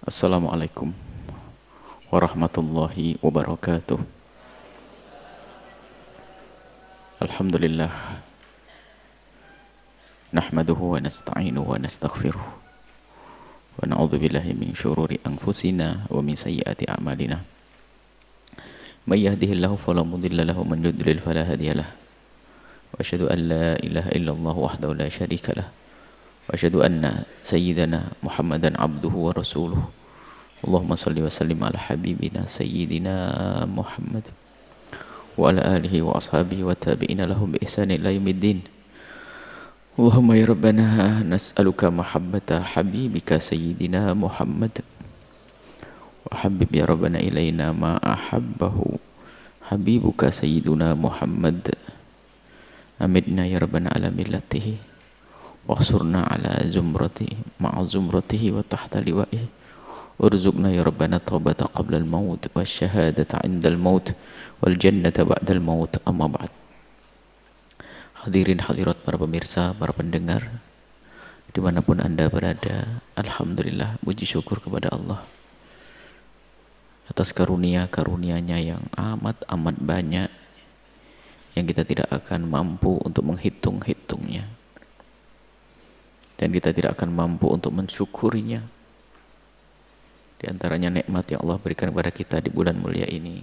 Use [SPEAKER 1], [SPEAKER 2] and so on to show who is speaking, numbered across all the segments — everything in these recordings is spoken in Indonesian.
[SPEAKER 1] Assalamualaikum warahmatullahi wabarakatuh. Alhamdulillah, nahmaduhu wa nasta'inuhu wa nastaghfiruh wa na'udzu billahi min syururi anfusina wa min sayyiati a'malina. May yahdihillahu fala mudilla lahu wa man yudlil fala hadiyalah. Wa asyhadu an la ilaha illallah wahdahu la syarika lah. Wa asyhadu anna sayyidana Muhammadan abduhu wa rasuluh. Allahumma salli wa sallim ala habibina sayyidina Muhammad wa ala alihi wa ashabihi wa tabi'ina lahum bi ihsani ila yaumiddin. Allahumma ya rabbana nas'aluka mahabbata habibika sayyidina Muhammad wa habib ya rabbana ilaina ma ahabbahu habibuka sayyiduna Muhammad. Amidna ya rabbana ala millatihi wa khsurna ala zumratihi ma'a zumratihi wa tahta liwa'ihi. Urzuqna ya rabbana taubata qabla al-maut wa syahadata 'inda al-maut wal jannata ba'da al-maut. Amma ba'd. Hadirin hadirat para pemirsa, para pendengar dimanapun anda berada, alhamdulillah, puji syukur kepada Allah atas karunia-karunia-Nya yang amat banyak, yang kita tidak akan mampu untuk menghitung-hitungnya, dan kita tidak akan mampu untuk mensyukurinya. Di antaranya nikmat yang Allah berikan kepada kita di bulan mulia ini,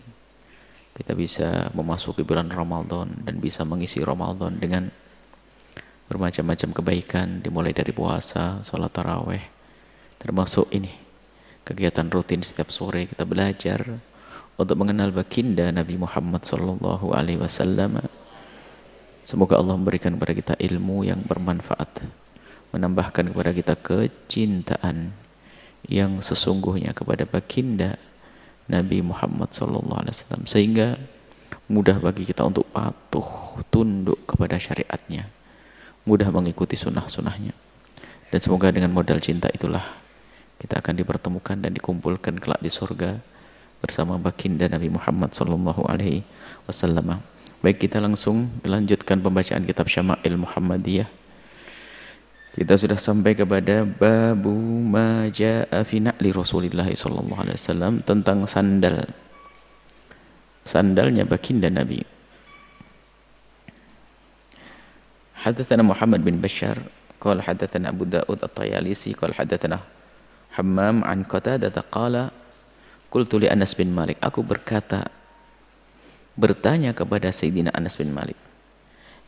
[SPEAKER 1] kita bisa memasuki bulan Ramadan dan bisa mengisi Ramadan dengan bermacam-macam kebaikan, dimulai dari puasa, sholat taraweh, termasuk ini kegiatan rutin setiap sore kita belajar untuk mengenal baginda Nabi Muhammad SAW. Semoga Allah memberikan kepada kita ilmu yang bermanfaat, menambahkan kepada kita kecintaan yang sesungguhnya kepada baginda Nabi Muhammad SAW, sehingga mudah bagi kita untuk patuh tunduk kepada syariatnya, mudah mengikuti sunnah-sunnahnya. Dan semoga dengan modal cinta itulah kita akan dipertemukan dan dikumpulkan kelak di surga bersama baginda Nabi Muhammad SAW. Baik, kita langsung melanjutkan pembacaan kitab Syama'il Muhammadiyah. Kita sudah sampai kepada babu ma jaa'a fi na'li Rasulillah sallallahu alaihi wasallam, tentang sandalnya baginda Nabi. Hadatsana Muhammad bin Bashar qala hadatsana Abu Daud at-Tayalisi qala hadatsana Hammam an Qatadah qala qultu li Anas bin Malik, aku bertanya kepada Sayyidina Anas bin Malik,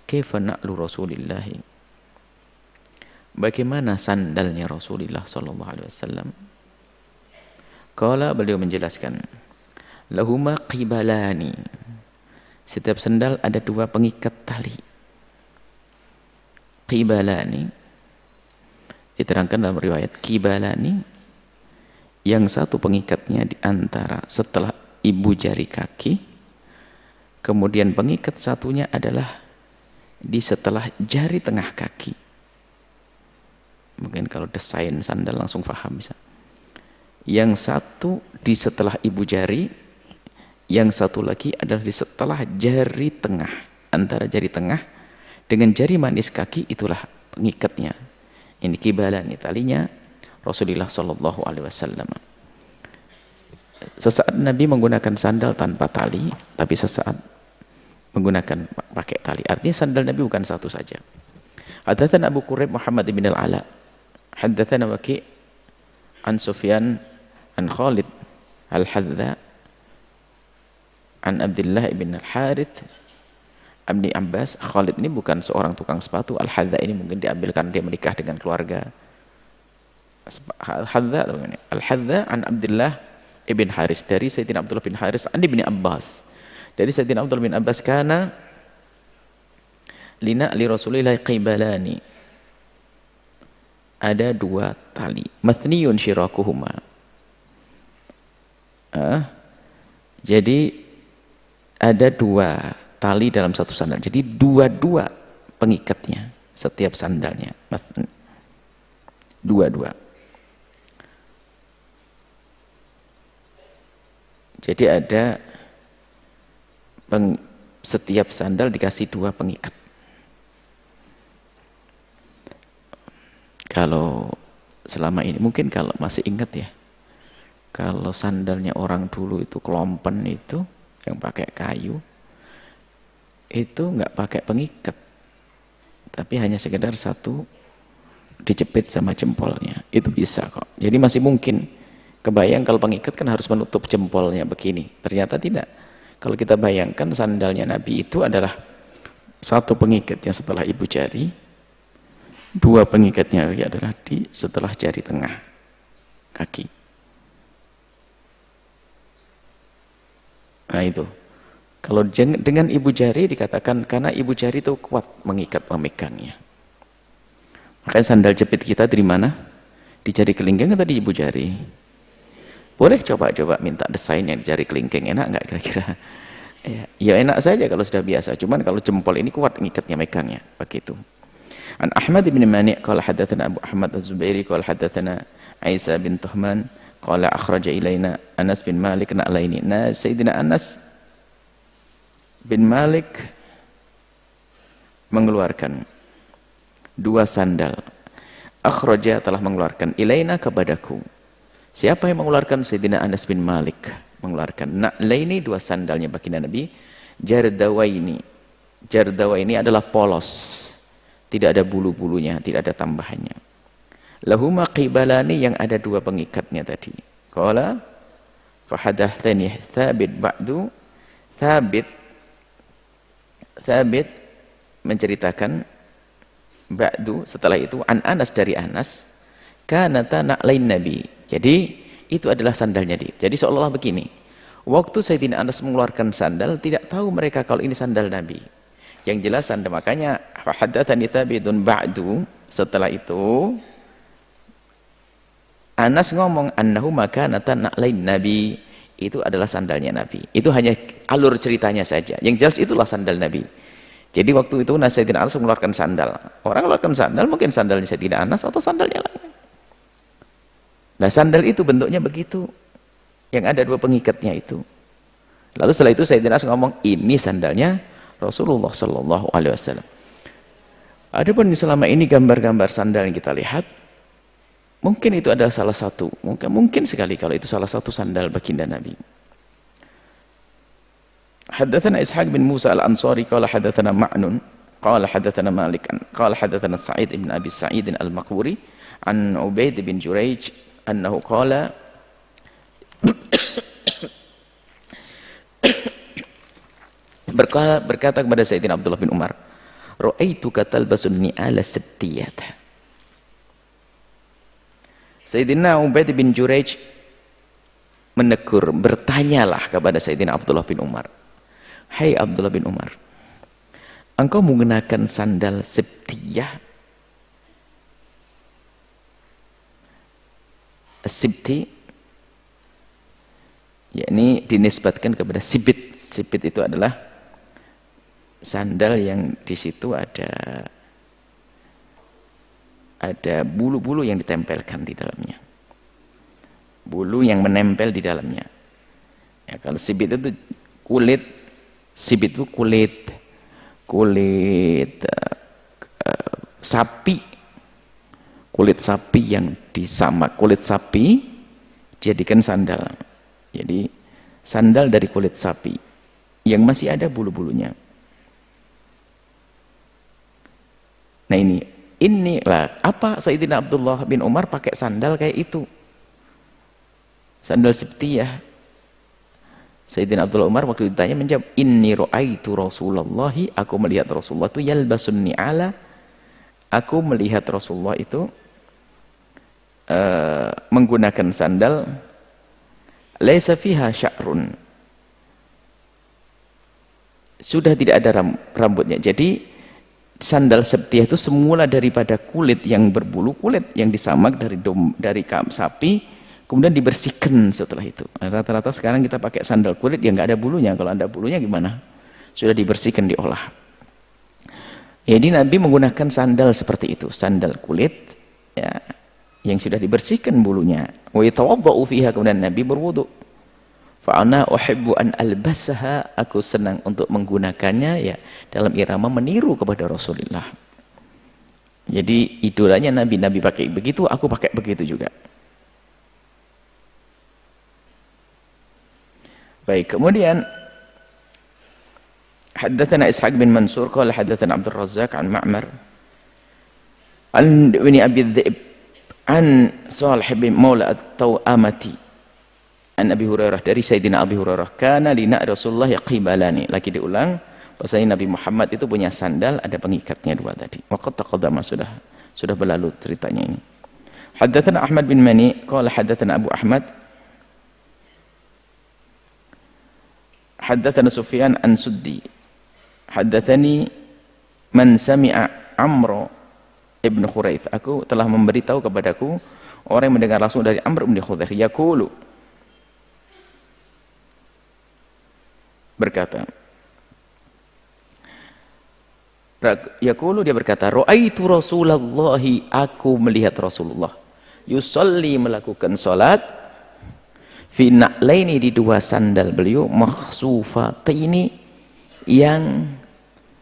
[SPEAKER 1] kaifa na'lu Rasulillah, bagaimana sandalnya Rasulullah sallallahu alaihi wasallam? Qala, beliau menjelaskan, lahuma qibalani, setiap sandal ada dua pengikat tali. Qibalani diterangkan dalam riwayat qibalani, yang satu pengikatnya di antara setelah ibu jari kaki, kemudian pengikat satunya adalah di setelah jari tengah kaki. Mungkin kalau desain sandal langsung paham bisa. Yang satu di setelah ibu jari, yang satu lagi adalah di setelah jari tengah. Antara jari tengah dengan jari manis kaki, itulah pengikatnya. Ini kibalan, ini talinya Rasulullah sallallahu alaihi wasallam. Sesaat Nabi menggunakan sandal tanpa tali, tapi sesaat menggunakan pakai tali. Artinya sandal Nabi bukan satu saja. Hadatsana Abu Quraib Muhammad bin al-Ala, haddatsana Waki' an Sufyan an Khalid al-Hadza an Abdullah bin al-Harith Ibni Abbas. Khalid ini bukan seorang tukang sepatu. Al-Hadza ini mungkin diambil karena dia menikah dengan keluarga. Al-Hadza an Abdullah ibn Haris, dari Sayyidina Abdullah bin Haris an Ibni Abbas, dari Sayyidina Abdullah bin Abbas, kana lina li Rasulillah qibalani, ada dua tali, mathniyun syirakuhuma, jadi ada dua tali dalam satu sandal, jadi dua-dua pengikatnya setiap sandalnya, dua-dua. Jadi ada setiap sandal dikasih dua pengikat. Kalau selama ini, mungkin kalau masih ingat ya, kalau sandalnya orang dulu itu kelompen itu yang pakai kayu, itu nggak pakai pengikat, tapi hanya sekedar satu dijepit sama jempolnya, itu bisa kok. Jadi masih mungkin. Kebayang kalau pengikat kan harus menutup jempolnya begini, ternyata tidak. Kalau kita bayangkan sandalnya Nabi itu adalah satu pengikatnya setelah ibu jari, dua pengikatnya adalah di setelah jari tengah kaki. Nah itu, kalau dengan ibu jari dikatakan karena ibu jari itu kuat mengikat pemegangnya. Makanya sandal jepit kita dari mana? Di jari kelingking atau di ibu jari? Boleh coba-coba minta desain yang di jari kelingking, enak nggak kira-kira? Ya enak saja kalau sudah biasa, cuman kalau jempol ini kuat ngikatnya, megangnya, begitu. An Ahmad bin Mani' qala hadatsana Abu Ahmad Az-Zubairi qala hadatsana Aisyah bin Tuhman qala akhraja ilaina Anas bin Malik na'laini. Nah, Sayyidina Anas bin Malik mengeluarkan dua sandal. Akhraja telah mengeluarkan ilaina kepadaku. Siapa yang mengeluarkan? Sayyidina Anas bin Malik mengeluarkan. Na'laini, dua sandalnya baginda Nabi. Jardawaini. Jardawaini adalah polos. Tidak ada bulu-bulunya, tidak ada tambahannya. Lahuma qibalani, yang ada dua pengikatnya tadi. Qala fahadathani Thabit ba'du. Thabit menceritakan ba'du setelah itu an Anas, dari Anas, kanata na'lain Nabi. Jadi itu adalah sandalnya dia. Jadi seolah-olah begini, waktu Sayyidina Anas mengeluarkan sandal, tidak tahu mereka kalau ini sandal Nabi. Yang jelas sandal, makanya haddatsani Tsabitun ba'du, setelah itu Anas ngomong annahu makanatan na'lain Nabi, itu adalah sandalnya Nabi. Itu hanya alur ceritanya saja. Yang jelas itulah sandal Nabi. Jadi waktu itu Sayyidina Anas mengeluarkan sandal. Orang mengeluarkan sandal, mungkin sandalnya Sayyidina Anas atau sandalnya lain. Nah, sandal itu bentuknya begitu, yang ada dua pengikatnya itu. Lalu setelah itu Sayyidina Anas ngomong, ini sandalnya Rasulullah Sallallahu Alaihi Wasallam. Adapun selama ini gambar-gambar sandal yang kita lihat, mungkin itu adalah salah satu, mungkin sekali kalau itu salah satu sandal baginda Nabi. Haddatsana Ishaq bin Musa al-Ansari qala haddatsana Ma'nun qala haddatsana Malik qala haddatsana Sa'id ibn Abi Sa'id al-Maqburi an Ubaid bin Jurayj annahu qala berkata kepada Sayyidina Abdullah bin Umar, ra'aituka talbasun ni'ala sabtiyat. Sayyidina Ubaid bin Jurayj menegur, bertanyalah kepada Sayyidina Abdullah bin Umar, hai Abdullah bin Umar, engkau menggunakan sandal sabtiyah? Sibti, yakni dinisbatkan kepada sibit. Sibit itu adalah sandal yang di situ ada bulu-bulu yang ditempelkan di dalamnya, bulu yang menempel di dalamnya. Ya, kalau sibit itu kulit, sibit itu kulit sapi. Kulit sapi yang disamak, kulit sapi jadikan sandal. Jadi sandal dari kulit sapi yang masih ada bulu-bulunya. Nah inilah apa Sayyidina Abdullah bin Umar pakai sandal kayak itu, sandal sibtiyah. Sayyidina Abdullah Umar waktu ditanya menjawab, inni ra'aitu Rasulullahi, aku melihat Rasulullah itu yalbasun ni'ala, aku melihat Rasulullah itu menggunakan sandal laisa fiha sya'run, sudah tidak ada rambutnya. Jadi sandal sabtiyah itu semula daripada kulit yang berbulu, kulit yang disamak dari sapi, kemudian dibersihkan setelah itu. Rata-rata sekarang kita pakai sandal kulit yang nggak ada bulunya. Kalau ada bulunya gimana? Sudah dibersihkan, diolah. Jadi Nabi menggunakan sandal seperti itu, sandal kulit ya, yang sudah dibersihkan bulunya. Wa yatawaddau fiha, kemudian Nabi berwudu. Fa ana uhibbu an albasaha, aku senang untuk menggunakannya ya dalam irama meniru kepada Rasulullah. Jadi idolanya Nabi pakai begitu, aku pakai begitu juga.
[SPEAKER 2] Baik, kemudian haddatsana Ishaq bin Mansur qala haddatsana Abdul Razzaq an Ma'mar an ibn Abi Dhi'b an Salih bin Maula at-Tawamati an Abi Hurairah, dari Sayyidina Abi Hurairah, kana lina Rasulullah yaqibalani, lagi diulang bahwasanya Nabi Muhammad itu punya sandal ada pengikatnya dua tadi. Waqad taqaddama, sudah berlalu ceritanya ini. Haddatsana Ahmad bin Mani qala haddatsana Abu Ahmad haddatsana Sufyan an Suddi haddatsani man sami'a Amr ibn Khuraith, aku telah memberitahu kepadaku orang yang mendengar langsung dari Amr ibn Khuraith, yaqulu, berkata, yaqulu, dia berkata, ra'aitu Rasulullahi, aku melihat Rasulullah yusalli, melakukan salat, fi na'laini, di dua sandal beliau, makhsufataini, yang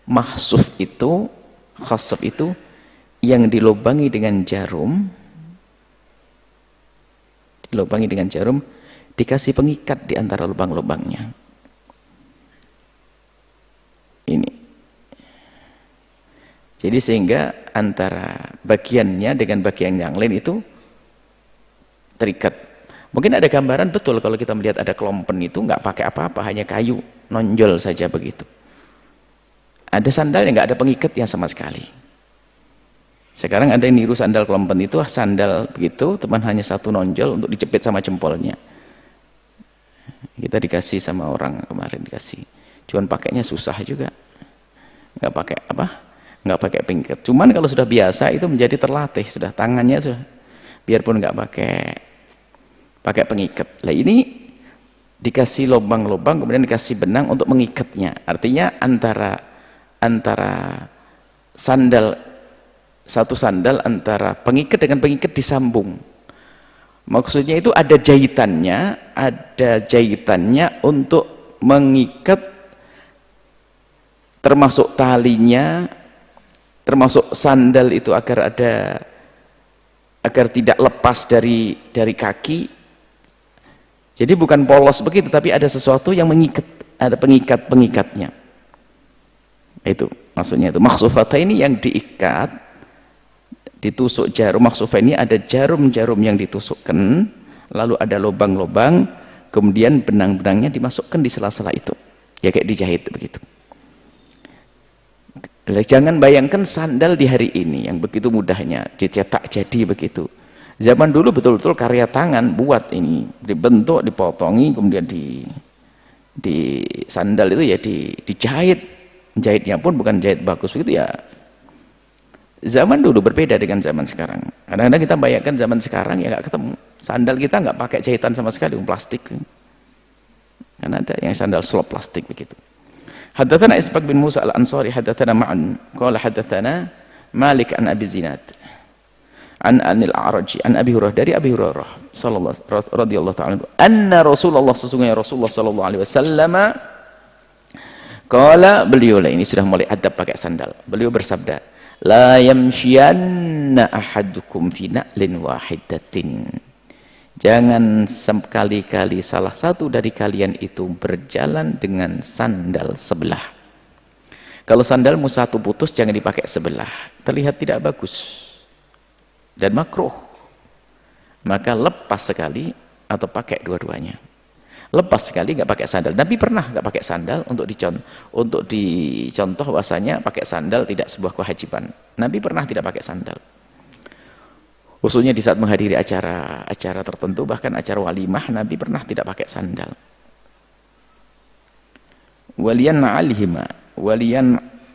[SPEAKER 2] mahsuf itu, khasaf itu yang dilubangi dengan jarum, dilubangi dengan jarum, dikasih pengikat di antara lubang-lubangnya. Ini. Jadi sehingga antara bagiannya dengan bagian yang lain itu terikat. Mungkin ada gambaran betul kalau kita melihat ada kelompen itu nggak pakai apa-apa, hanya kayu, nonjol saja begitu. Ada sandal yang nggak ada pengikatnya sama sekali. Sekarang ada yang niru sandal kelompen itu, sandal begitu, teman hanya satu nonjol untuk dijepit sama jempolnya. Kita dikasih sama orang kemarin, dikasih. Cuman pakainya susah juga. Nggak pakai apa? Nggak pakai pengikat. Cuman kalau sudah biasa itu menjadi terlatih, sudah tangannya sudah, biarpun nggak pakai pengikat. Lah ini dikasih lubang-lubang, kemudian dikasih benang untuk mengikatnya. Artinya antara sandal, satu sandal antara pengikat dengan pengikat disambung. Maksudnya itu ada jahitannya untuk mengikat, termasuk talinya, termasuk sandal itu agar tidak lepas dari kaki. Jadi bukan polos begitu, tapi ada sesuatu yang mengikat, ada pengikatnya. Itu maksudnya, itu makhsufata ini yang diikat, ditusuk jarum. Makhsufah ini ada jarum-jarum yang ditusukkan, lalu ada lubang-lubang, kemudian benang-benangnya dimasukkan di sela-sela itu, ya kayak dijahit begitu. Jangan bayangkan sandal di hari ini yang begitu mudahnya dicetak jadi begitu. Zaman dulu betul-betul karya tangan, buat ini, dibentuk, dipotongi, kemudian di sandal itu ya dijahit. Jahitnya pun bukan jahit bagus begitu ya. Zaman dulu berbeda dengan zaman sekarang. Kadang-kadang kita bayangkan zaman sekarang ya nggak ketemu. Sandal kita nggak pakai jahitan sama sekali, plastik. Kan ada yang sandal slop plastik begitu. Haddatsana Ishaq bin Musa al-Ansari haddatsana Ma'an qala haddatsana Malik an Abi Zinad an Anil A'raj an Abi Hurairah, dari Abi Hurairah radhiyallahu ta'ala anna Rasulullah, sesungguhnya Rasulullah sallallahu alaihi wasallam qala, beliau lah ini sudah mulai adab pakai sandal. Beliau bersabda, la yamshiyanna ahadukum fi na'lin wahidatin, jangan sekali-kali salah satu dari kalian itu berjalan dengan sandal sebelah. Kalau sandalmu satu putus, jangan dipakai sebelah, terlihat tidak bagus dan makruh. Maka lepas sekali atau pakai dua-duanya. Lepas sekali nggak pakai sandal. Nabi pernah nggak pakai sandal untuk dicontoh bahwasanya pakai sandal tidak sebuah kewajiban. Nabi pernah tidak pakai sandal. Khususnya di saat menghadiri acara tertentu, bahkan acara walimah, Nabi pernah tidak pakai sandal.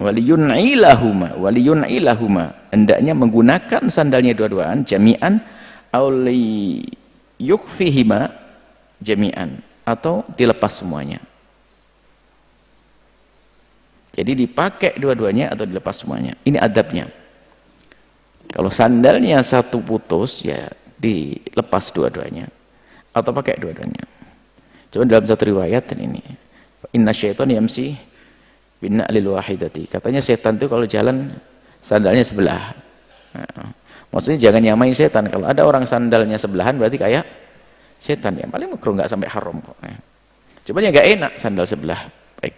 [SPEAKER 2] Waliyun'ilahuma, hendaknya menggunakan sandalnya dua-duaan, jami'an auli yukfihima jami'an, atau dilepas semuanya. Jadi dipakai dua-duanya atau dilepas semuanya. Ini adabnya. Kalau sandalnya satu putus, ya dilepas dua-duanya atau pakai dua-duanya. Cuma dalam satu riwayat ini, inna syaitan yamsi bin na'lil wahidati, katanya setan itu kalau jalan sandalnya sebelah. Nah, maksudnya jangan nyamain setan. Kalau ada orang sandalnya sebelahan berarti kayak setan, ya paling makruh, nggak sampai haram kok. Nah, Cuma ya enggak enak sandal sebelah. Baik.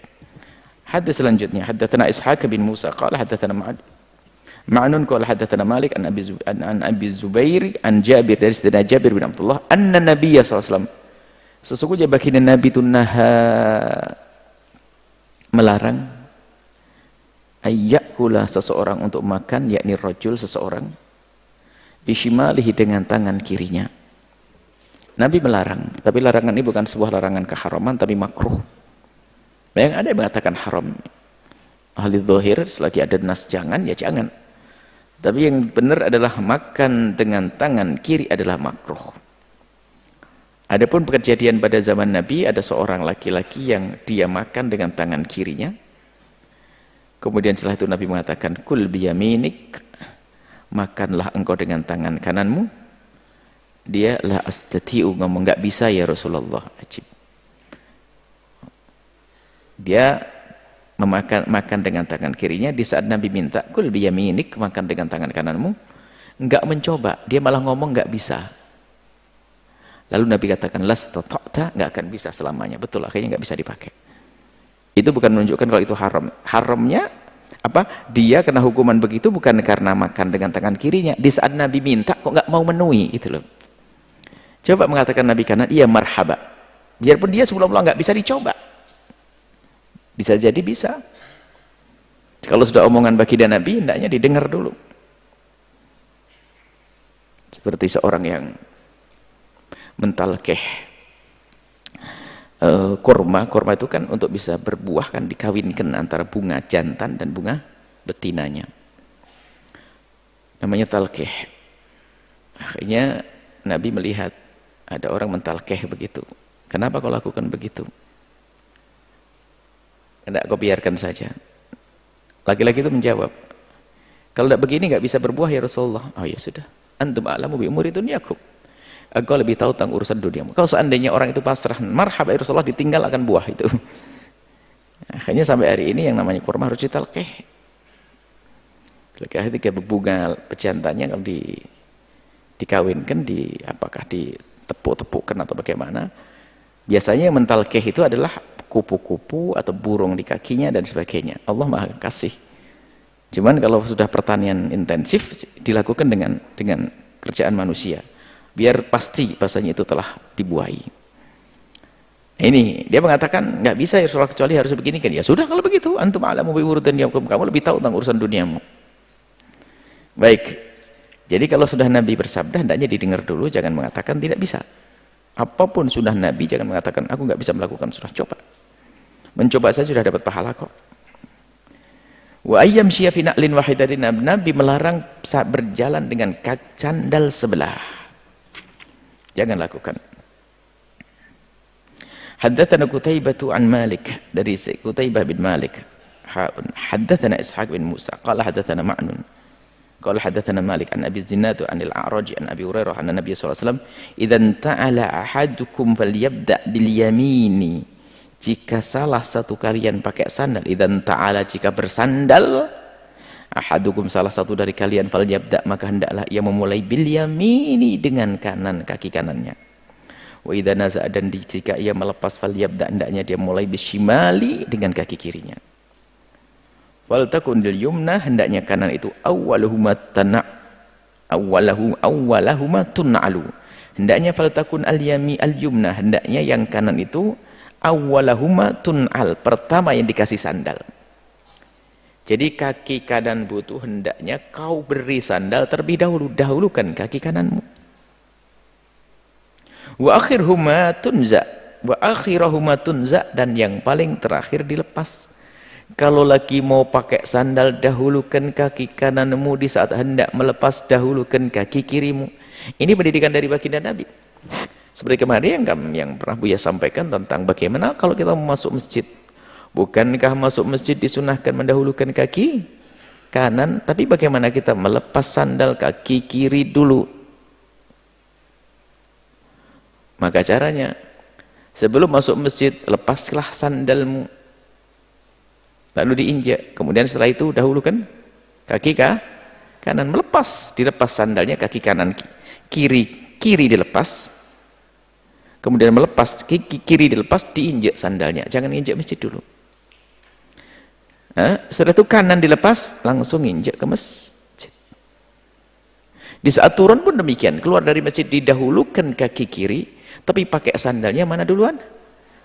[SPEAKER 2] Hadis selanjutnya, haddatsana Ishaq bin Musa qala haddatsana Ma'nun qala haddatsana Malik an Abi Zubair an Jabir dari sayyidina Jabir bin Abdullah anna Nabiy sallallahu alaihi wasallam sesungguhnya baginda Nabi itu melarang ayyakula seseorang untuk makan, yakni rajul seseorang bishimalihi dengan tangan kirinya. Nabi melarang, tapi larangan ini bukan sebuah larangan keharaman tapi makruh. Yang ada yang mengatakan haram. Ahli zahir selagi ada nas jangan ya jangan. Tapi yang benar adalah makan dengan tangan kiri adalah makruh. Adapun kejadian pada zaman Nabi, ada seorang laki-laki yang dia makan dengan tangan kirinya. Kemudian setelah itu Nabi mengatakan, kul biyaminik, makanlah engkau dengan tangan kananmu. Dia la astati'u, ngomong enggak bisa ya Rasulullah. Ajib. Dia makan dengan tangan kirinya. Di saat Nabi minta, kul biyaminik, makan dengan tangan kananmu, enggak mencoba, dia malah ngomong enggak bisa. Lalu Nabi katakan, lastata'ta, enggak akan bisa selamanya. Betul, akhirnya enggak bisa dipakai. Itu bukan menunjukkan kalau itu haram. Haramnya apa? Dia kena hukuman begitu bukan karena makan dengan tangan kirinya. Di saat Nabi minta kok enggak mau memenuhi, gitu loh. Coba mengatakan Nabi kanan, iya marhaba. Biarpun dia sebelum Allah enggak bisa dicoba. Bisa jadi bisa. Kalau sudah omongan baginda Nabi, hendaknya didengar dulu. Seperti seorang yang mentalkeh kurma itu kan untuk bisa berbuah kan dikawinkan antara bunga jantan dan bunga betinanya, namanya talkeh. Akhirnya Nabi melihat ada orang mentalkeh begitu. Kenapa kau lakukan begitu? Tidak, kau biarkan saja. Laki-laki itu menjawab, kalau tidak begini nggak bisa berbuah ya Rasulullah. Oh ya sudah, antum a'lamu bi umuri dunyakum, engkau lebih tahu tentang urusan duniamu. Kalau seandainya orang itu pasrah, marhaba ya Rasulullah, ditinggal akan buah itu. Akhirnya sampai hari ini yang namanya kurma harus ditalkeh. Ketika bunga pejantannya kalau dikawinkan, apakah ditepuk-tepukkan atau bagaimana, biasanya yang mentalkeh itu adalah kupu-kupu atau burung di kakinya dan sebagainya. Allah Maha Kasih. Cuman kalau sudah pertanian intensif dilakukan dengan kerjaan manusia, biar pasti bahasanya itu telah dibuahi. Ini dia mengatakan nggak bisa ya Rasulullah, kecuali harus begini kan. Ya sudah kalau begitu, antum a'lamu bi umuri dunyakum, kamu lebih tahu tentang urusan duniamu. Baik. Jadi kalau sudah Nabi bersabda, hendaknya didengar dulu, jangan mengatakan tidak bisa. Apapun sudah Nabi, jangan mengatakan aku nggak bisa melakukan, sudah coba. Mencoba saja sudah dapat pahala kok. Wa ayyam syi'a fi na'lin wahidatin, Nabi melarang saat berjalan dengan sandal sebelah. Jangan lakukan. Haddatsana Qutaibah an Malik, dari Qutaibah bin Malik. Haddatsana Ishaq bin Musa qala haddatsana Ma'nun qala haddatsana Malik an Abi Zinad an al-A'raj an Abi Hurairah anna Nabiy sallallahu alaihi wasallam idzan ta'ala ahadukum falyabda bil yamini, jika salah satu kalian pakai sandal, idzan ta'ala, jika bersandal, ahadukum, salah satu dari kalian, falyabda, maka hendaklah ia memulai bil yamini, dengan kanan, kaki kanannya. Wa idza naza, dan jika ia melepas, falyabda, hendaknya dia mulai bisyimali, dengan kaki kirinya. Wal takun lil yumna, hendaknya kanan itu awwaluhuma tun'alu, hendaknya fal takun al yumna, hendaknya yang kanan itu awwalahuma tun'al, pertama yang dikasih sandal. Jadi kaki kanan butuh, hendaknya kau beri sandal terlebih dahulu, dahulukan kaki kananmu. Wa akhirhuma tunza, dan yang paling terakhir dilepas. Kalau lagi mau pakai sandal, dahulukan kaki kananmu, di saat hendak melepas, dahulukan kaki kirimu. Ini pendidikan dari baginda Nabi. Seperti kemarin yang pernah Buya sampaikan tentang bagaimana kalau kita mau masuk masjid. Bukankah masuk masjid disunahkan mendahulukan kaki kanan, tapi bagaimana kita melepas sandal kaki kiri dulu? Maka caranya, sebelum masuk masjid, lepaslah sandalmu, lalu diinjak, kemudian setelah itu dahulukan kaki kanan, dilepas sandalnya, kaki kanan, kiri dilepas, kemudian melepas, kiri dilepas, diinjak sandalnya, jangan injak masjid dulu. Setelah itu kanan dilepas, langsung injak ke masjid. Di saat turun pun demikian, keluar dari masjid didahulukan kaki kiri, tapi pakai sandalnya mana duluan?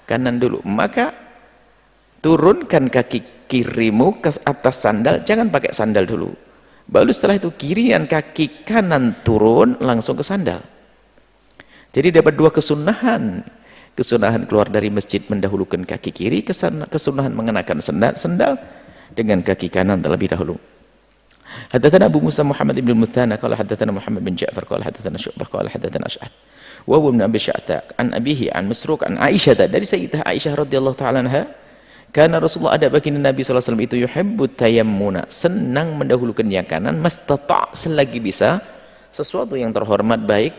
[SPEAKER 2] Kanan dulu. Maka turunkan kaki kirimu ke atas sandal, jangan pakai sandal dulu. Baru setelah itu kiri dan kaki kanan turun langsung ke sandal. Jadi dapat dua kesunahan. Kesunahan keluar dari masjid mendahulukan kaki kiri, kesunahan mengenakan sandal dengan kaki kanan terlebih dahulu. Haddatsana Abu Musa Muhammad bin Muthanna qala haddatsana Muhammad bin Ja'far qala haddatsana Syu'bah qala haddatsana Ash'ath wa huwa min Abi Sya'tha an abihi an Masruq an Aisyah, dari Sayyidah Aisyah radhiyallahu taala anha, karena Rasulullah ada baginda Nabi sallallahu alaihi wasallam itu yuhibbut tayammuna, senang mendahulukan yang kanan, mastata' selagi bisa, sesuatu yang terhormat baik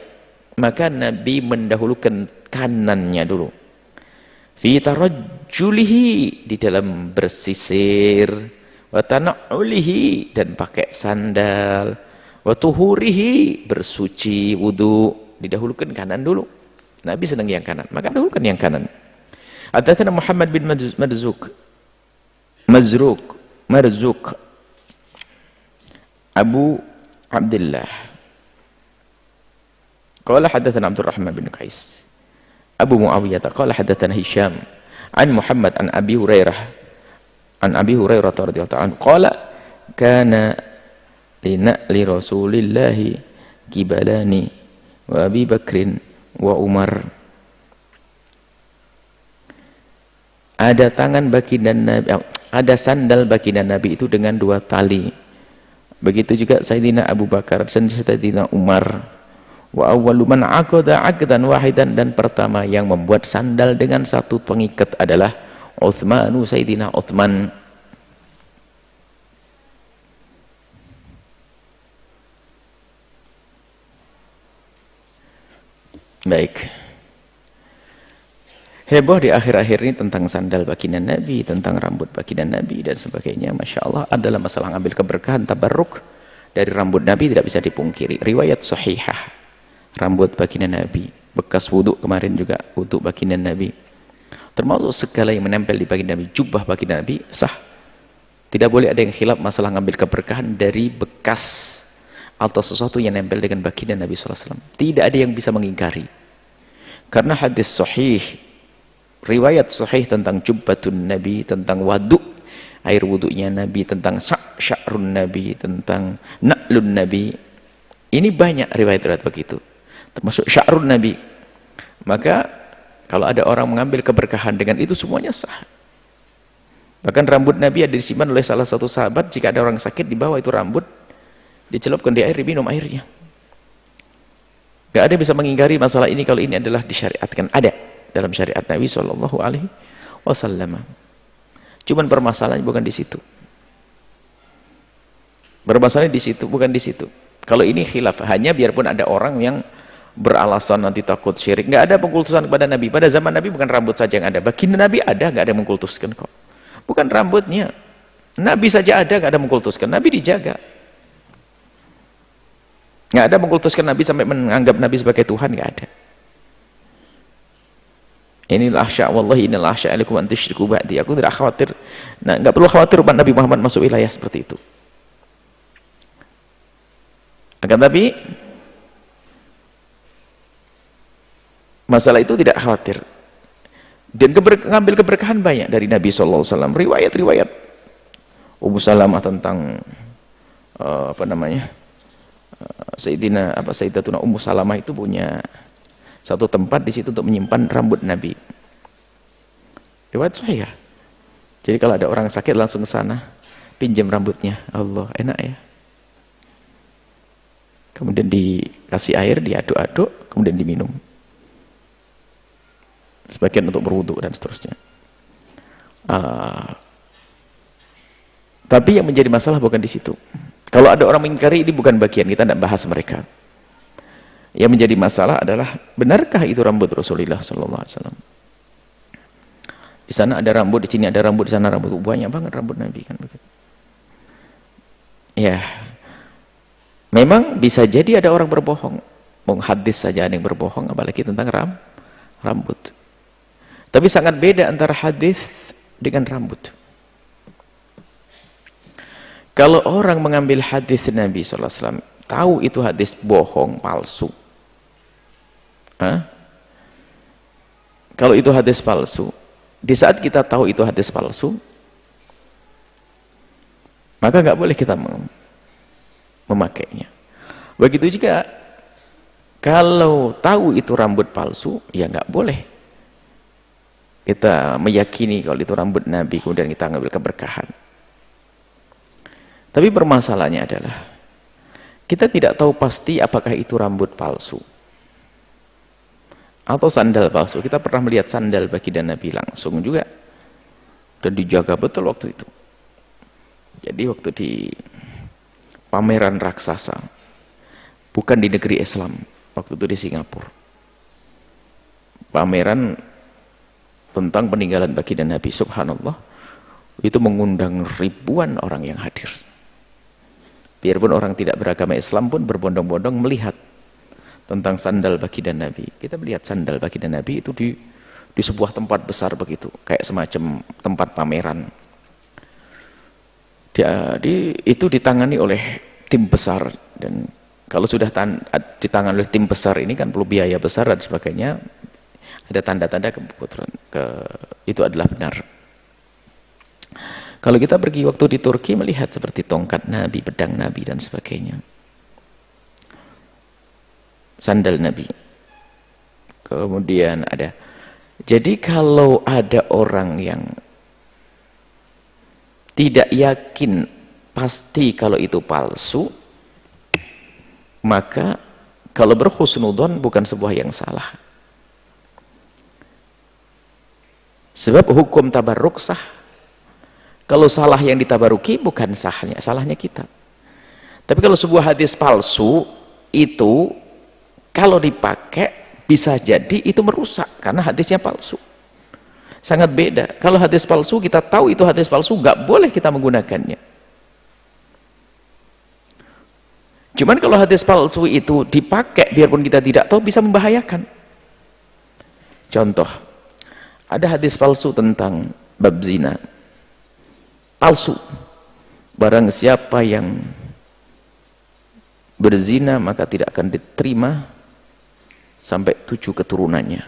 [SPEAKER 2] maka Nabi mendahulukan kanannya dulu. Fi tarajjulihi, di dalam bersisir, wa tana'ulihi, dan pakai sandal, wa tuhurihi, bersuci wudu, didahulukan kanan dulu. Nabi senang yang kanan, maka dahulukan yang kanan. Haddatsana Muhammad bin Marzuq Abu Abdullah qala haddatsana Abdurrahman bin Qais Abu Muawiyah qala haddatsana Hisham an Muhammad an Abi Hurairah radhiyallahu anhu qala kana li Rasulillahi kibalani wa Abi Bakrin wa Umar, ada tangan baginda Nabi, ada sandal baginda Nabi itu dengan dua tali. Begitu juga Sayyidina Abu Bakar dan Sayyidina Umar. Wa awwalu man aqada 'aqdan wahidan, dan pertama yang membuat sandal dengan satu pengikat adalah Utsmanu, Sayyidina Utsman. Baik. Heboh di akhir-akhir ini tentang sandal baginda Nabi, tentang rambut baginda Nabi dan sebagainya. Masya Allah, adalah masalah ngambil keberkahan tabarruk dari rambut Nabi tidak bisa dipungkiri. Riwayat sahihah, rambut baginda Nabi, bekas wudhu kemarin juga, wudhu baginda Nabi, termasuk segala yang menempel di baginda Nabi, jubah baginda Nabi sah. Tidak boleh ada yang khilaf masalah ngambil keberkahan dari bekas atau sesuatu yang nempel dengan baginda Nabi SAW. Tidak ada yang bisa mengingkari, karena hadis sahih, riwayat sahih tentang jubbatun Nabi, tentang waduk, air wuduknya Nabi, tentang sya'run Nabi, tentang na'lun Nabi. Ini banyak riwayat-riwayat begitu, termasuk sya'run Nabi. Maka kalau ada orang mengambil keberkahan dengan itu, semuanya sah. Bahkan rambut Nabi ada disimpan oleh salah satu sahabat, jika ada orang sakit dibawa itu rambut, dicelupkan di air, diminum airnya. Gak ada yang bisa mengingkari masalah ini kalau ini adalah disyariatkan, ada dalam syariat Nabi Shallallahu Alaihi Wasallam. Cuman permasalahannya bukan di situ. Bermasalahnya di situ, bukan di situ. Kalau ini khilaf, hanya biarpun ada orang yang beralasan nanti takut syirik. Nggak ada pengkultusan kepada Nabi. Pada zaman Nabi bukan rambut saja yang ada. Baginda Nabi ada, nggak ada yang mengkultuskan kok. Bukan rambutnya. Nabi saja ada, nggak ada mengkultuskan. Nabi dijaga. Nggak ada mengkultuskan Nabi sampai menganggap Nabi sebagai Tuhan, nggak ada. Inilah sya' wallahi inilah sya'alikum an tusyriku ba'di. Aku tidak khawatir. Nah, enggak perlu khawatir Nabi Muhammad masuk wilayah seperti itu. Akan tapi masalah itu tidak khawatir. Dan ngambil keberkahan banyak dari Nabi sallallahu alaihi wasallam. Riwayat-riwayat Ummu Salamah tentang Sayyidatuna Ummu Salamah itu punya satu tempat di situ untuk menyimpan rambut Nabi. Riwayat sahih. Jadi kalau ada orang sakit langsung ke sana, pinjam rambutnya. Allah, enak ya. Kemudian dikasih air, diaduk-aduk, kemudian diminum. Sebagian untuk berwudu dan seterusnya. Tapi yang menjadi masalah bukan di situ. Kalau ada orang mengingkari, ini bukan bagian kita, tidak bahas mereka. Yang menjadi masalah adalah, benarkah itu rambut Rasulullah SAW? Di sana ada rambut, di sini ada rambut, di sana rambut, banyak banget rambut Nabi kan begitu. Ya, memang bisa jadi ada orang berbohong. Hadis saja ada yang berbohong, apalagi tentang rambut. Tapi sangat beda antara hadis dengan rambut. Kalau orang mengambil hadis Nabi SAW, tahu itu hadis bohong, palsu. Kalau itu hadis palsu, di saat kita tahu itu hadis palsu, maka nggak boleh kita memakainya. Begitu juga kalau tahu itu rambut palsu, ya nggak boleh kita meyakini kalau itu rambut Nabi kemudian kita ngambil keberkahan. Tapi permasalahannya adalah kita tidak tahu pasti apakah itu rambut palsu atau sandal palsu. Kita pernah melihat sandal baginda Nabi langsung juga dan dijaga betul waktu itu. Jadi waktu di pameran raksasa, bukan di negeri Islam, waktu itu di Singapura, pameran tentang peninggalan baginda Nabi, subhanallah, itu mengundang ribuan orang yang hadir. Biarpun orang tidak beragama Islam pun berbondong-bondong melihat tentang sandal baginda Nabi. Kita melihat sandal baginda Nabi itu di sebuah tempat besar begitu, kayak semacam tempat pameran. Itu ditangani oleh tim besar, dan kalau sudah ditangani oleh tim besar ini kan perlu biaya besar dan sebagainya. Ada tanda-tanda itu adalah benar. Kalau kita pergi waktu di Turki melihat seperti tongkat Nabi, pedang Nabi dan sebagainya, sandal Nabi. Kemudian ada. Jadi kalau ada orang yang tidak yakin pasti kalau itu palsu, maka kalau berhusnudzon bukan sebuah yang salah. Sebab hukum tabarruk sah. Kalau salah yang ditabaruki bukan salahnya kita. Tapi kalau sebuah hadis palsu itu kalau dipakai bisa jadi itu merusak karena hadisnya palsu. Sangat beda. Kalau hadis palsu kita tahu itu hadis palsu, nggak boleh kita menggunakannya. Cuman kalau hadis palsu itu dipakai biarpun kita tidak tahu bisa membahayakan. Contoh, ada hadis palsu tentang bab zina. Palsu. Barang siapa yang berzina maka tidak akan diterima sampai 7 keturunannya.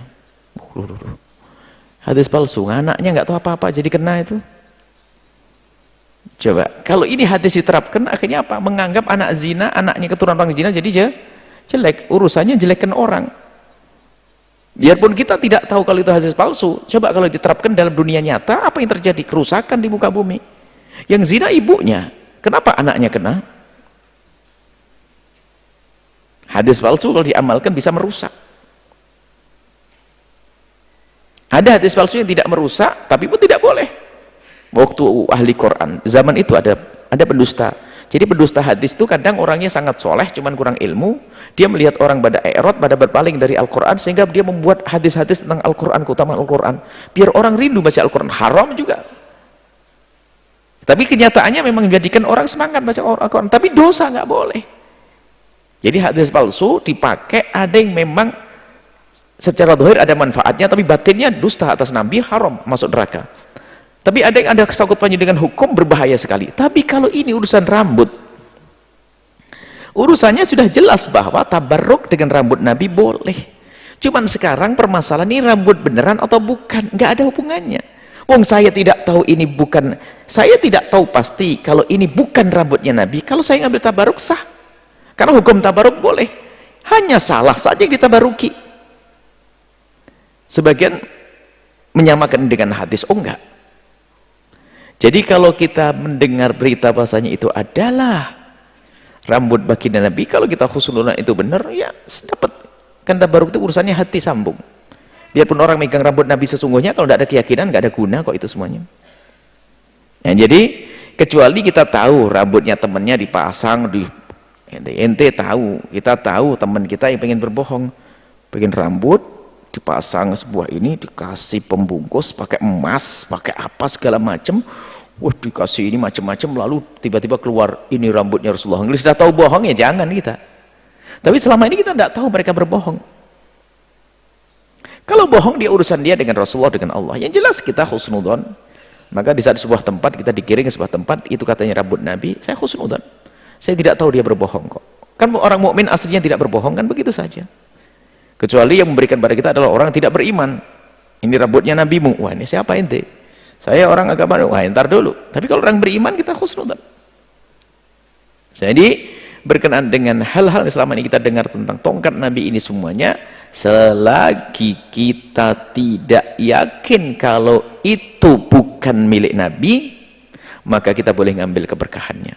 [SPEAKER 2] Hadis palsu, anaknya nggak tahu apa-apa jadi kena itu. Coba, kalau ini hadis diterapkan akhirnya apa? Menganggap anak zina, anaknya keturunan orang zina jadi jelek, urusannya jelekan orang. Biarpun kita tidak tahu kalau itu hadis palsu, coba kalau diterapkan dalam dunia nyata, apa yang terjadi? Kerusakan di muka bumi. Yang zina ibunya, kenapa anaknya kena? Hadis palsu kalau diamalkan bisa merusak. Ada hadis palsu yang tidak merusak, tapi pun tidak boleh. Waktu ahli Quran, zaman itu ada pendusta. Jadi pendusta hadis itu kadang orangnya sangat soleh, cuman kurang ilmu. Dia melihat orang pada i'rad, pada berpaling dari Al-Quran, sehingga dia membuat hadis-hadis tentang Al-Quran, keutamaan Al-Quran. Biar orang rindu baca Al-Quran. Haram juga. Tapi kenyataannya memang menjadikan orang semangat baca Al-Quran. Tapi dosa nggak boleh. Jadi hadis palsu dipakai, ada yang memang secara zahir ada manfaatnya, tapi batinnya dusta atas Nabi, haram, masuk neraka. Tapi ada yang ada kesangkut pautnya dengan hukum, berbahaya sekali. Tapi kalau ini urusan rambut, urusannya sudah jelas bahwa tabarruk dengan rambut Nabi boleh. Cuman sekarang permasalahan ini rambut beneran atau bukan, nggak ada hubungannya. Wong saya tidak tahu ini bukan, saya tidak tahu pasti kalau ini bukan rambutnya Nabi. Kalau saya ngambil tabarruk sah, karena hukum tabarruk boleh. Hanya salah saja yang ditabaruki. Sebagian menyamakan dengan hadis, oh enggak. Jadi kalau kita mendengar berita bahasanya itu adalah rambut baginda Nabi, kalau kita husnudzon itu benar, ya dapat. Kan tabarruk itu urusannya hati sambung. Biarpun orang megang rambut Nabi sesungguhnya, kalau tidak ada keyakinan nggak ada guna kok itu semuanya. Nah, jadi kecuali kita tahu rambutnya temannya dipasang di ente tahu, kita tahu teman kita yang pengen berbohong, pengen rambut dipasang sebuah ini, dikasih pembungkus pakai emas, pakai apa segala macam, wah dikasih ini macam-macam, lalu tiba-tiba keluar ini rambutnya Rasulullah. Kalau sudah tahu bohong ya jangan kita. Tapi selama ini kita tidak tahu mereka berbohong. Kalau bohong dia urusan dia dengan Rasulullah, dengan Allah. Yang jelas kita husnudzon. Maka di saat sebuah tempat kita dikirim ke sebuah tempat, itu katanya rambut Nabi, saya husnudzon. Saya tidak tahu dia berbohong kok. Kan orang mukmin aslinya tidak berbohong, kan begitu saja. Kecuali yang memberikan pada kita adalah orang yang tidak beriman. Ini rambutnya nabimu. Wah, ini siapa ente? Saya orang agama. Wah, ntar dulu. Tapi kalau orang beriman kita husnudzon. Jadi berkenaan dengan hal-hal yang selama ini kita dengar tentang tongkat Nabi ini semuanya, selagi kita tidak yakin kalau itu bukan milik Nabi, maka kita boleh ngambil keberkahannya.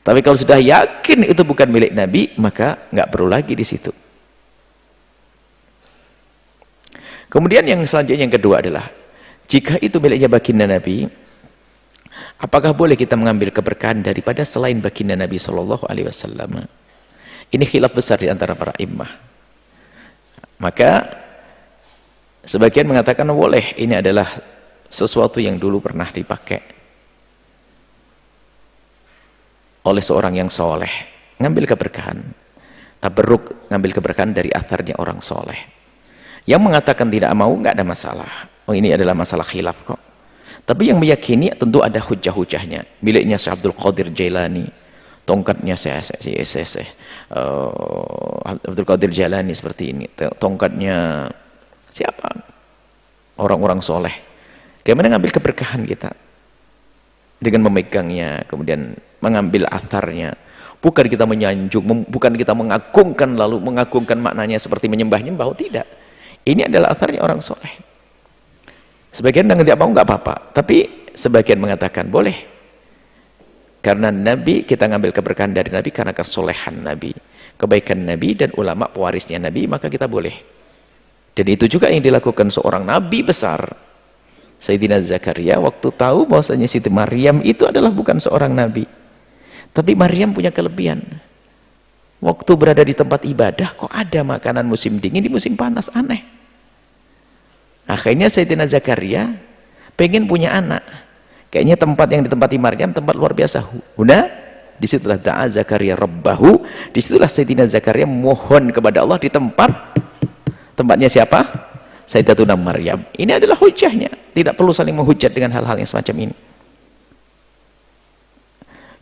[SPEAKER 2] Tapi kalau sudah yakin itu bukan milik Nabi, maka nggak perlu lagi di situ. Kemudian yang selanjutnya yang kedua adalah, jika itu miliknya baginda Nabi, apakah boleh kita mengambil keberkahan daripada selain baginda Nabi SAW? Ini khilaf besar di antara para imam. Maka sebagian mengatakan boleh, ini adalah sesuatu yang dulu pernah dipakai oleh seorang yang soleh, ngambil keberkahan. Tabarruk, ngambil keberkahan dari atharnya orang soleh. Yang mengatakan tidak mau, nggak ada masalah. Oh, ini adalah masalah khilaf kok. Tapi yang meyakini tentu ada hujah-hujahnya. Miliknya Syekh Abdul Qadir Jailani, tongkatnya Abdul Qadir Jailani seperti ini, tongkatnya siapa? Orang-orang soleh. Bagaimana ngambil keberkahan kita? Dengan memegangnya, kemudian mengambil atharnya. Bukan kita menyanjung, bukan kita mengagungkan, lalu mengagungkan maknanya seperti menyembah-nyembah, tidak. Ini adalah atharnya orang soleh. Sebagian tidak mau, nggak apa-apa. Tapi sebagian mengatakan boleh. Karena Nabi, kita ngambil keberkahan dari Nabi karena kesolehan Nabi, kebaikan Nabi dan ulama pewarisnya Nabi, maka kita boleh. Dan itu juga yang dilakukan seorang Nabi besar, Sayyidina Zakaria, waktu tahu bahwasanya Siti Maryam itu adalah bukan seorang Nabi. Tapi Maryam punya kelebihan. Waktu berada di tempat ibadah, kok ada makanan musim dingin di musim panas, aneh. Akhirnya Sayyidina Zakaria pengen punya anak. Kayaknya tempat yang ditempati Maryam tempat luar biasa. Huna, disitulah da'a Zakaria Rabbahu, disitulah Sayyidina Zakaria mohon kepada Allah di tempatnya siapa? Sayyidatuna Maryam. Ini adalah hujahnya. Tidak perlu saling menghujat dengan hal-hal yang semacam ini.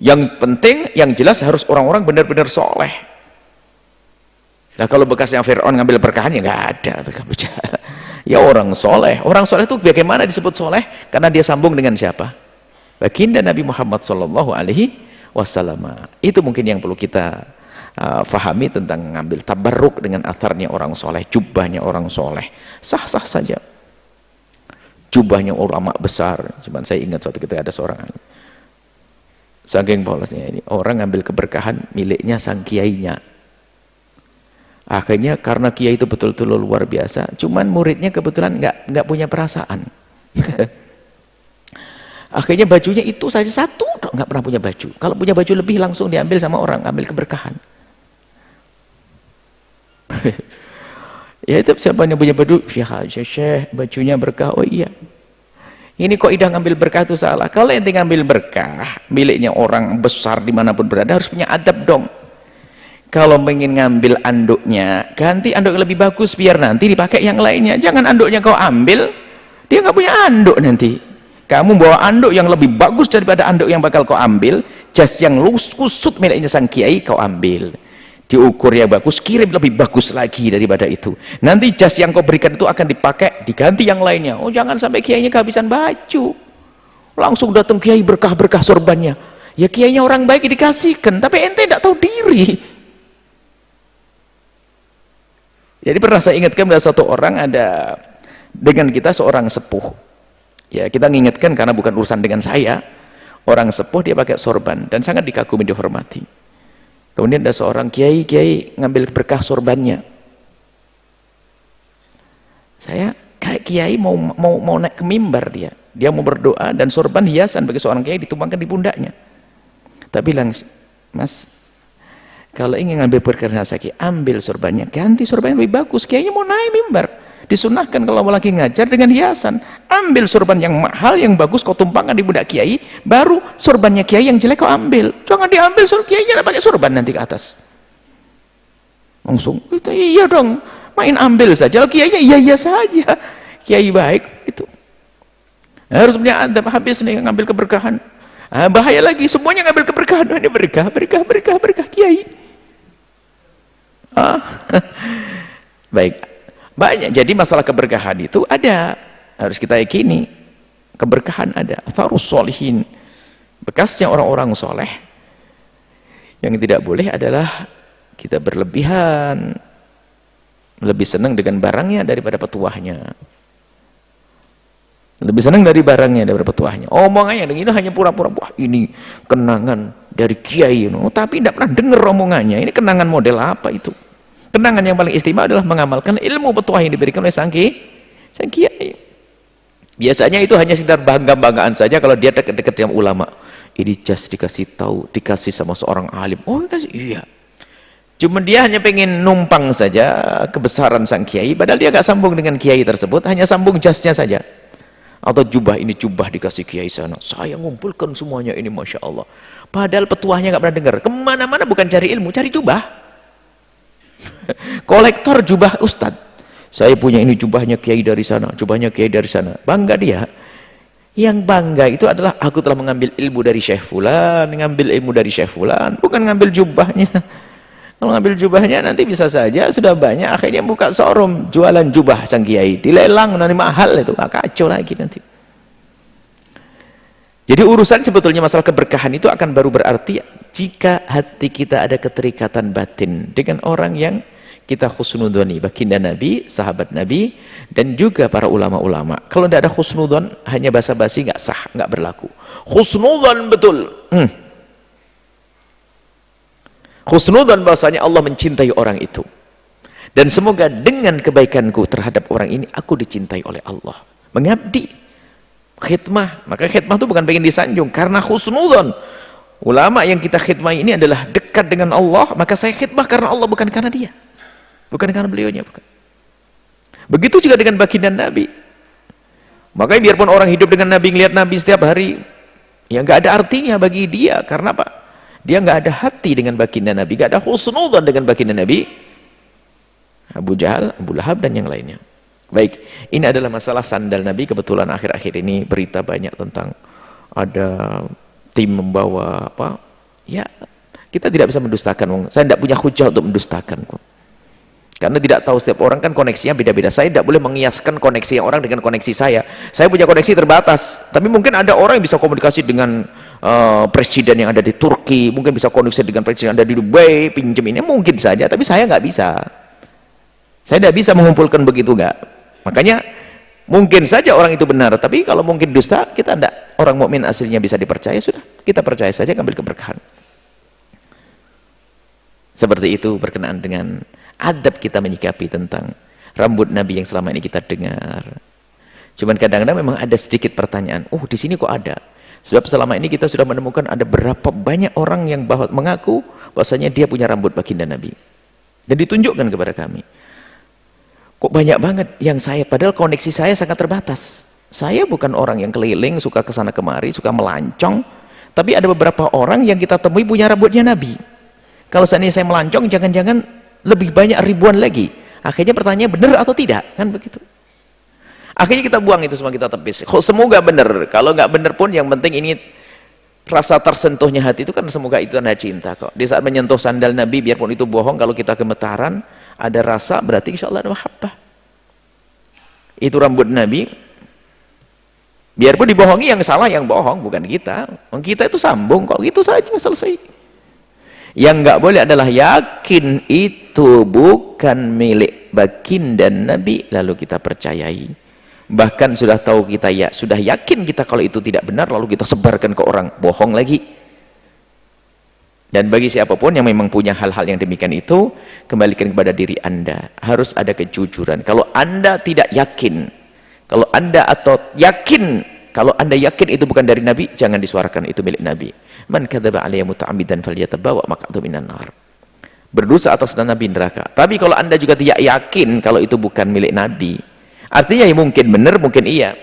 [SPEAKER 2] Yang penting, yang jelas harus orang-orang benar-benar soleh. Nah, kalau bekasnya Fir'aun ngambil berkahan, ya nggak ada. Ya orang soleh. Orang soleh itu bagaimana disebut soleh? Karena dia sambung dengan siapa? Baginda Nabi Muhammad SAW. Itu mungkin yang perlu kita fahami tentang ngambil tabarruk dengan atharnya orang soleh, jubahnya orang soleh. Sah-sah saja. Jubahnya ulama besar. Cuman saya ingat suatu ketika ada seorang, saking polosnya ini, orang ngambil keberkahan miliknya sang kiainya. Akhirnya karena kiai itu betul-betul luar biasa, cuman muridnya kebetulan nggak punya perasaan. Akhirnya bajunya itu saja satu, nggak pernah punya baju. Kalau punya baju lebih langsung diambil sama orang, ambil keberkahan. Ya itu siapa yang punya baju? Syekh, bajunya berkah. Oh iya. Ini kok idah ngambil berkah itu salah. Kalau ente ngambil berkah, miliknya orang besar dimanapun berada, harus punya adab dong. Kalau pengen ngambil anduknya, ganti anduk lebih bagus biar nanti dipakai yang lainnya. Jangan anduknya kau ambil, dia nggak punya anduk nanti. Kamu bawa anduk yang lebih bagus daripada anduk yang bakal kau ambil, jas yang kusut miliknya sang kiai kau ambil. Diukur yang bagus, kirim lebih bagus lagi daripada itu. Nanti jas yang kau berikan itu akan dipakai, diganti yang lainnya. Oh jangan sampai kiainya kehabisan baju. Langsung datang kiai berkah-berkah sorbannya. Ya kiainya orang baik dikasihkan, tapi ente tidak tahu diri. Jadi pernah saya ingatkan ada satu orang, ada dengan kita seorang sepuh. Ya kita mengingatkan karena bukan urusan dengan saya. Orang sepuh dia pakai sorban dan sangat dikagumi, dihormati. Kemudian ada seorang kiai ngambil berkah sorbannya. Saya kayak kiai mau naik ke mimbar dia mau berdoa dan sorban hiasan bagi seorang kiai ditumpangkan di pundaknya. Tapi bilang, Mas, kalau ingin ngambil berkah saya, ambil sorbannya, ganti sorban yang lebih bagus. Kiainya mau naik mimbar. Disunahkan kalau lagi ngajar dengan hiasan, ambil sorban yang mahal, yang bagus, kau tumpangkan di pundak kiai, baru sorbannya kiai yang jelek kau ambil. Jangan diambil kiainya pakai sorban nanti ke atas. Langsung, iya dong, main ambil saja. Kalau kiainya iya saja, kiai baik itu. Harus punya adab, habis nih ngambil keberkahan. Bahaya lagi, semuanya ngambil keberkahan. Ini berkah kiai. Baik, banyak. Jadi masalah keberkahan itu ada, harus kita yakini. Keberkahan ada. Atharus sholihin, bekasnya orang-orang soleh. Yang tidak boleh adalah kita berlebihan, lebih senang dengan barangnya daripada petuahnya. Lebih senang dari barangnya daripada petuahnya. Omongannya ini hanya pura-pura, wah ini kenangan dari kiai, tapi tidak pernah dengar omongannya. Ini kenangan model apa itu? Kenangan yang paling istimewa adalah mengamalkan ilmu petuah yang diberikan oleh sang kiai. Biasanya itu hanya sekedar bangga-banggaan saja kalau dia dekat-dekat dengan ulama. Ini just dikasih tahu, dikasih sama seorang alim. Oh, dikasih, iya. Cuma dia hanya pengen numpang saja kebesaran sang kiai, padahal dia gak sambung dengan kiai tersebut, hanya sambung jasnya saja. Atau jubah, ini jubah dikasih kiai sana, saya ngumpulkan semuanya ini, Masya Allah. Padahal petuahnya gak pernah dengar. Kemana-mana bukan cari ilmu, cari jubah. Kolektor jubah ustad. Saya punya ini jubahnya kiai dari sana, jubahnya kiai dari sana. Bangga dia. Yang bangga itu adalah aku telah mengambil ilmu dari Syekh Fulan, ngambil ilmu dari Syekh Fulan, bukan ngambil jubahnya. Kalau ngambil jubahnya nanti bisa saja sudah banyak, akhirnya buka showroom jualan jubah sang kiai, dilelang nanti mahal itu, kacau lagi nanti. Jadi urusan sebetulnya masalah keberkahan itu akan baru berarti jika hati kita ada keterikatan batin dengan orang yang kita husnudhoni, baginda Nabi, sahabat Nabi, dan juga para ulama-ulama. Kalau tidak ada husnudhon, hanya basa-basi, nggak sah, nggak berlaku. Husnudhon betul. Husnudhon bahasanya Allah mencintai orang itu, dan semoga dengan kebaikanku terhadap orang ini aku dicintai oleh Allah. Mengabdi, khidmah. Maka khidmah itu bukan pengen disanjung, karena husnudhon. Ulama yang kita khidmah ini adalah dekat dengan Allah, maka saya khidmah karena Allah, bukan karena dia, bukan karena beliaunya, bukan. Begitu juga dengan baginda Nabi. Makanya biarpun orang hidup dengan Nabi, ngelihat Nabi setiap hari, ya nggak ada artinya bagi dia. Karena apa? Dia nggak ada hati dengan baginda Nabi, nggak ada husnudhan dengan baginda Nabi. Abu Jahal, Abu Lahab, dan yang lainnya. Baik, ini adalah masalah sandal Nabi. Kebetulan akhir-akhir ini berita banyak tentang ada tim membawa apa? Ya, kita tidak bisa mendustakan. Saya tidak punya hujah untuk mendustakan. Karena tidak tahu, setiap orang kan koneksinya beda-beda. Saya tidak boleh mengiaskan koneksi orang dengan koneksi saya. Saya punya koneksi terbatas. Tapi mungkin ada orang yang bisa komunikasi dengan presiden yang ada di Turki, mungkin bisa koneksi dengan presiden yang ada di Dubai, pinjam ini, mungkin saja. Tapi saya nggak bisa. Saya tidak bisa mengumpulkan begitu, nggak. Makanya mungkin saja orang itu benar. Tapi kalau mungkin dusta, kita tidak. Orang mukmin aslinya bisa dipercaya, sudah. Kita percaya saja, ambil keberkahan. Seperti itu berkenaan dengan adab kita menyikapi tentang rambut Nabi yang selama ini kita dengar. Cuman kadang-kadang memang ada sedikit pertanyaan, oh di sini kok ada? Sebab selama ini kita sudah menemukan ada berapa banyak orang yang mengaku bahwasanya dia punya rambut baginda Nabi. Dan ditunjukkan kepada kami. Kok banyak banget yang saya, padahal koneksi saya sangat terbatas. Saya bukan orang yang keliling, suka kesana kemari, suka melancong. Tapi ada beberapa orang yang kita temui punya rambutnya Nabi. Kalau seandainya saya melancong, jangan-jangan lebih banyak ribuan lagi. Akhirnya pertanyaannya benar atau tidak, kan begitu. Akhirnya kita buang itu semua, kita tepis. Semoga benar. Kalau nggak benar pun yang penting ini rasa tersentuhnya hati itu kan, semoga itu tanda cinta kok. Di saat menyentuh sandal Nabi, biarpun itu bohong, kalau kita gemetaran ada rasa, berarti insya Allah ada mahabbah. Itu rambut Nabi. Biarpun dibohongi, yang salah yang bohong, bukan kita. Kita itu sambung kok, gitu saja selesai. Yang nggak boleh adalah yakin itu bukan milik baginda Nabi lalu kita percayai. Bahkan sudah tahu kita, ya sudah yakin kita kalau itu tidak benar, lalu kita sebarkan ke orang, bohong lagi. Dan bagi siapapun yang memang punya hal-hal yang demikian itu, kembalikan kepada diri Anda. Harus ada kejujuran. Kalau Anda tidak yakin, kalau Anda yakin itu bukan dari Nabi, jangan disuarakan itu milik Nabi. Man kadzaba alayya muta'ammidan falyatabawa maq'adahu minan nar. Berdosa atas Nabi neraka. Tapi kalau Anda juga tidak yakin kalau itu bukan milik Nabi, artinya ya mungkin benar, mungkin iya.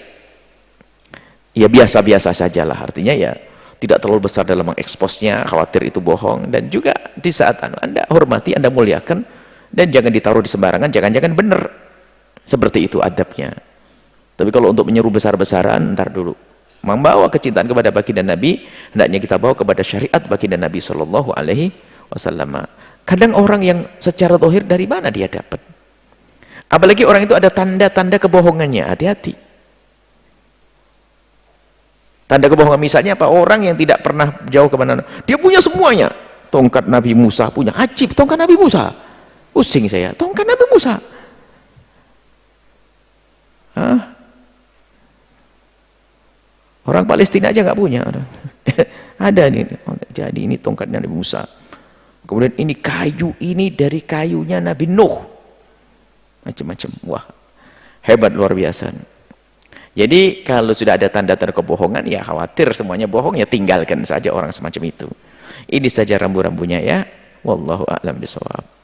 [SPEAKER 2] Ya biasa-biasa sajalah, artinya ya tidak terlalu besar dalam mengeksposnya, khawatir itu bohong. Dan juga di saat Anda hormati, Anda muliakan, Dan jangan ditaruh di sembarangan, jangan-jangan benar. Seperti itu adabnya. Tapi kalau untuk menyeru besar-besaran, ntar dulu. Membawa kecintaan kepada baginda Nabi, hendaknya kita bawa kepada syariat baginda Nabi Shallallahu Alaihi Wasallam. Kadang orang yang secara zahir dari mana dia dapat? Apalagi orang itu ada tanda-tanda kebohongannya, hati-hati. Tanda kebohongan misalnya apa? Orang yang tidak pernah jauh kemana, dia punya semuanya. Tongkat Nabi Musa punya, ajib tongkat Nabi Musa. Pusing saya, tongkat Nabi Musa. Hah? Orang Palestina aja nggak punya. Ada nih, jadi ini tongkatnya Nabi Musa. Kemudian ini kayu, ini dari kayunya Nabi Nuh. Macam-macam. Wah, hebat luar biasa. Jadi kalau sudah ada tanda-tanda kebohongan, ya khawatir semuanya bohong, ya tinggalkan saja orang semacam itu. Ini saja rambu-rambunya ya. Wallahu a'lam bishawab.